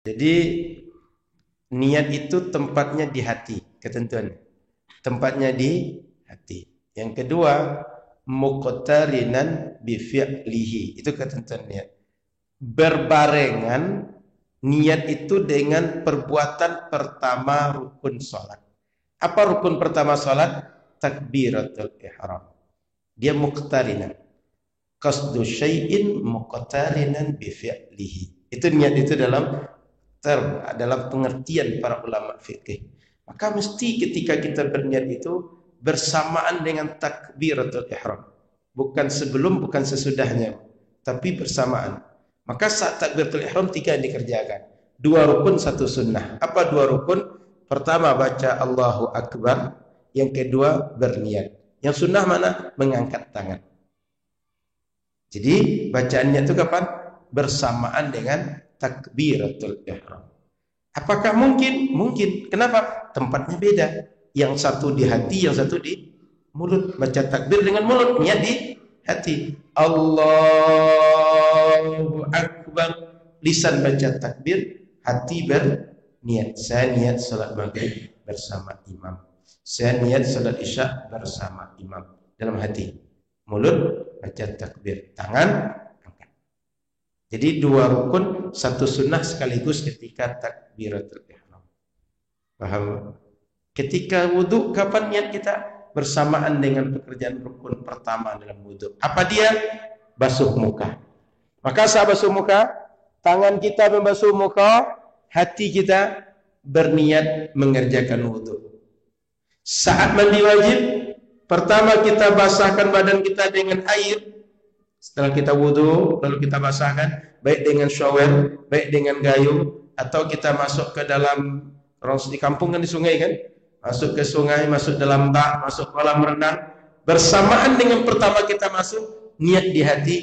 Jadi niat itu tempatnya di hati, ketentuannya. Tempatnya di hati. Yang kedua, muqtarinan bi fi'lihi. Itu ketentuan niat. Berbarengan niat itu dengan perbuatan pertama rukun salat. Apa rukun pertama salat? Takbiratul ihram. Dia muqtarinan. Qasdu syai'in muqtarinan bi fi'lihi. Itu niat itu dalam pengertian para ulama fikih. Maka mesti ketika kita berniat itu bersamaan dengan takbiratul ihram. Bukan sebelum, bukan sesudahnya, tapi bersamaan. Maka saat takbiratul ihram 3 yang dikerjakan. 2 rukun, 1 sunnah. Apa 2 rukun? Pertama baca Allahu Akbar, yang kedua berniat. Yang sunnah mana? Mengangkat tangan. Jadi bacaannya itu kapan? Bersamaan dengan takbiratul ihram. Apakah mungkin? Mungkin. Kenapa? Tempatnya beda. Yang satu di hati, yang satu di mulut. Baca takbir dengan mulut, niat di hati. Allahu Akbar. Lisan baca takbir, hati berniat. Saya niat salat maghrib bersama imam. Saya niat salat isya bersama imam. Dalam hati. Mulut baca takbir, tangan angkat. Jadi 2 rukun, 1 sunnah sekaligus ketika takbiratul ihram. Paham? Ketika wudu, kapan niat kita? Bersamaan dengan pekerjaan rukun pertama dalam wudu. Apa dia? Basuh muka. Maka saat basuh muka, tangan kita membasuh muka, hati kita berniat mengerjakan wudu. Saat mandi wajib, pertama kita basahkan badan kita dengan air. Setelah kita wudu, lalu kita basahkan, baik dengan shower, baik dengan gayung, atau kita masuk ke dalam, orang di kampung kan di sungai kan, masuk ke sungai, masuk dalam bak, masuk kolam renang. Bersamaan dengan pertama kita masuk, niat di hati,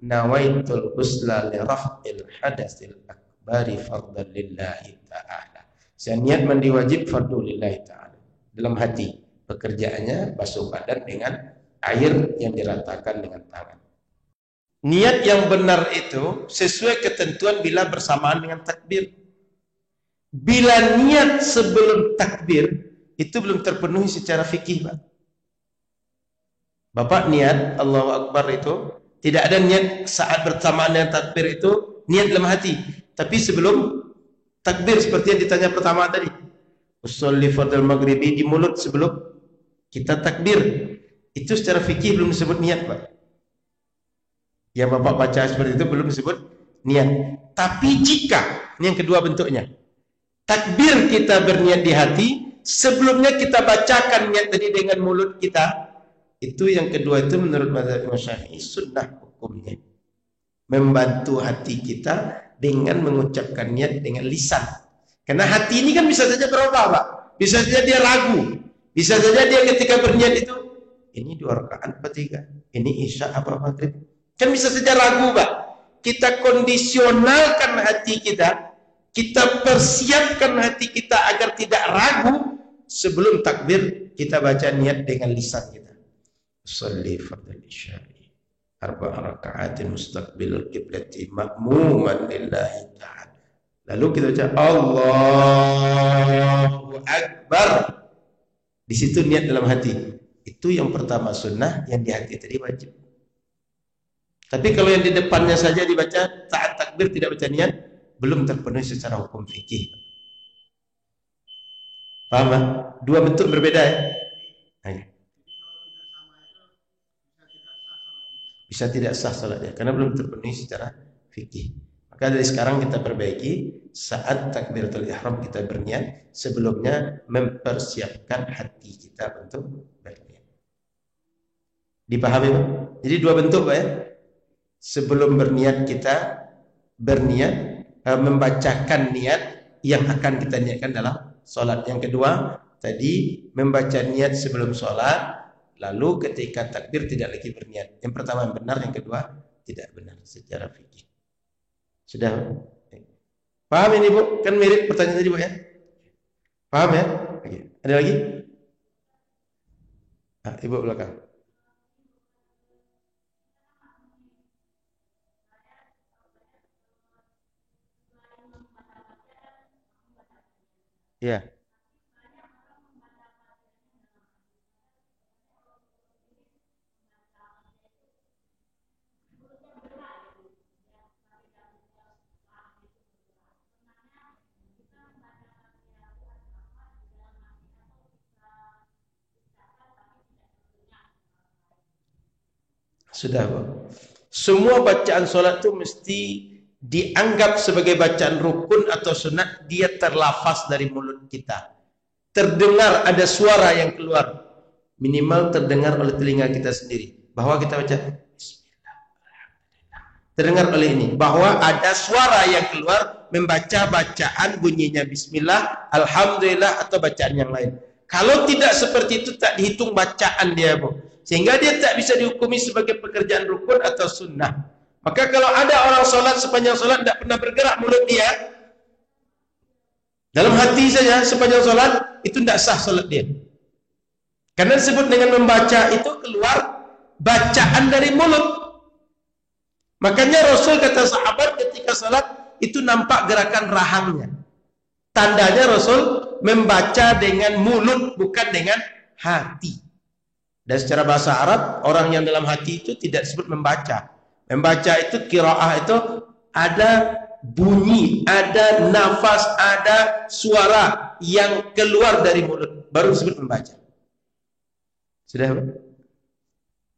nawaitul ghusla li raf'il hadatsil akbari fardhan lillahi ta'ala. Saya niat mandi wajib fardu lillahi ta'ala. Dalam hati, pekerjaannya basuh badan dengan air yang diratakan dengan tangan. Niat yang benar itu sesuai ketentuan bila bersamaan dengan takbir. Bila niat sebelum takbir itu belum terpenuhi secara fikih, Pak. Bapak niat Allahu Akbar itu tidak ada niat saat bersamaan dengan takbir itu, niat dalam hati. Tapi sebelum takbir seperti yang ditanya pertama tadi. Usolli fardal maghribi di mulut sebelum kita takbir. Itu secara fikih belum disebut niat, Pak. Yang Bapak baca seperti itu belum disebut niat. Tapi jika, ini yang kedua bentuknya, takbir kita berniat di hati, sebelumnya kita bacakan niat tadi dengan mulut kita, itu yang kedua itu menurut mazhab Imam Syafi'i sunnah hukumnya. Membantu hati kita dengan mengucapkan niat dengan lisan. Karena hati ini kan bisa saja berubah, Pak. Bisa saja dia ragu. Bisa saja dia ketika berniat itu, ini 2 rakaat apa 3? Ini isya apa maghrib? Kan bisa saja ragu, Pak. Kita kondisionalkan hati kita, kita persiapkan hati kita agar tidak ragu sebelum takbir kita baca niat dengan lisan kita. Sholli fardal isya'i 4 raka'atin mustaqbilul qiblati ma'muman lillahi ta'ala. Lalu kita baca Allahu Akbar. Di situ niat dalam hati. Itu yang pertama sunnah, yang di hati tadi wajib. Tapi kalau yang di depannya saja dibaca saat takbir tidak baca niat, belum terpenuhi secara hukum fikih. Paham? Dua bentuk berbeda ya. Bisa tidak sah salatnya karena belum terpenuhi secara fikih. Maka dari sekarang kita perbaiki saat takbiratul ihram kita berniat, sebelumnya mempersiapkan hati kita untuk berniat. Dipahami, Pak? Jadi 2 bentuk, Pak ya. Sebelum berniat kita berniat membacakan niat yang akan kita niatkan dalam sholat. Yang kedua tadi membaca niat sebelum sholat, lalu ketika takbir tidak lagi berniat. Yang pertama yang benar, yang kedua tidak benar secara fikih. Sudah paham ini, Bu? Kan mirip pertanyaan tadi, Bu ya. Paham ya? Oke. Ada lagi? Ibu belakang. Ya. Sudah, Bu. Semua bacaan solat itu mesti dianggap sebagai bacaan rukun atau sunat, dia terlafaz dari mulut kita. Terdengar ada suara yang keluar. Minimal terdengar oleh telinga kita sendiri. Bahwa kita baca Bismillah. Terdengar oleh ini. Bahwa ada suara yang keluar membaca bacaan bunyinya Bismillah, Alhamdulillah atau bacaan yang lain. Kalau tidak seperti itu tak dihitung bacaan dia, Bu. Sehingga dia tak bisa dihukumi sebagai pekerjaan rukun atau sunnah. Maka kalau ada orang sholat sepanjang sholat tidak pernah bergerak mulut dia, dalam hati saja sepanjang sholat, itu tidak sah sholat dia. Karena disebut dengan membaca itu keluar bacaan dari mulut. Makanya Rasul kata sahabat ketika sholat itu nampak gerakan rahangnya. Tandanya Rasul membaca dengan mulut bukan dengan hati. Dan secara bahasa Arab, orang yang dalam hati itu tidak disebut membaca. Membaca itu qiraah itu ada bunyi, ada nafas, ada suara yang keluar dari mulut, baru disebut membaca. Sudah, Pak?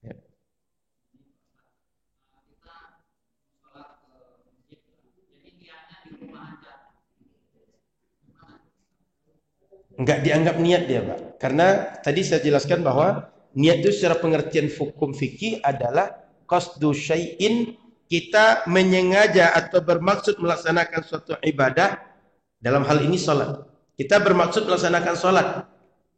Ya. Enggak dianggap niat dia, Pak. Karena tadi saya jelaskan bahwa niat itu secara pengertian hukum fikih adalah qasdu syai'in, kita menyengaja atau bermaksud melaksanakan suatu ibadah, dalam hal ini salat. Kita bermaksud melaksanakan salat,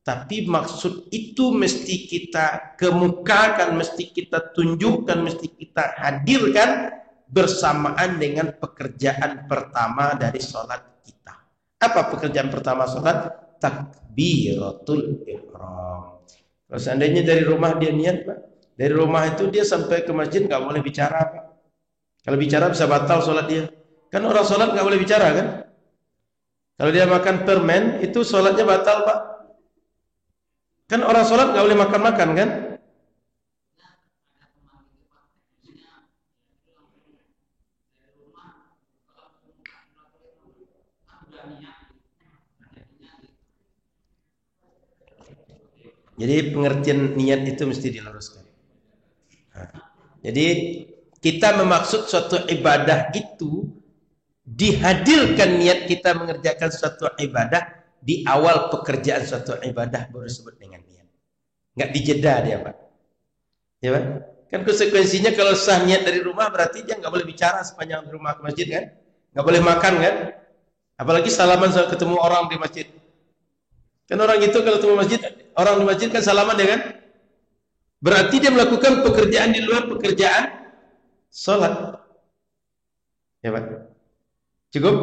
tapi maksud itu mesti kita kemukakan, mesti kita tunjukkan, mesti kita hadirkan bersamaan dengan pekerjaan pertama dari salat kita. Apa pekerjaan pertama salat? Takbiratul ihram. Kalau seandainya dari rumah dia niat, Pak, dari rumah itu dia sampai ke masjid nggak boleh bicara, Pak. Kalau bicara bisa batal sholat dia. Kan orang sholat nggak boleh bicara kan? Kalau dia makan permen itu sholatnya batal, Pak. Kan orang sholat nggak boleh makan-makan kan? Jadi pengertian niat itu mesti diluruskan. Nah, jadi kita memaksud suatu ibadah itu dihadirkan niat kita mengerjakan suatu ibadah di awal pekerjaan suatu ibadah baru disebut dengan niat. Nggak dijeda dia, Pak. Ya, Pak? Kan konsekuensinya kalau sah niat dari rumah berarti dia nggak boleh bicara sepanjang rumah ke masjid kan? Nggak boleh makan kan? Apalagi salaman ketemu orang di masjid. Kan orang itu kalau ketemu masjid, orang di masjid kan salaman ya kan? Berarti dia melakukan pekerjaan di luar pekerjaan sholat. Ya, Pak? Cukup?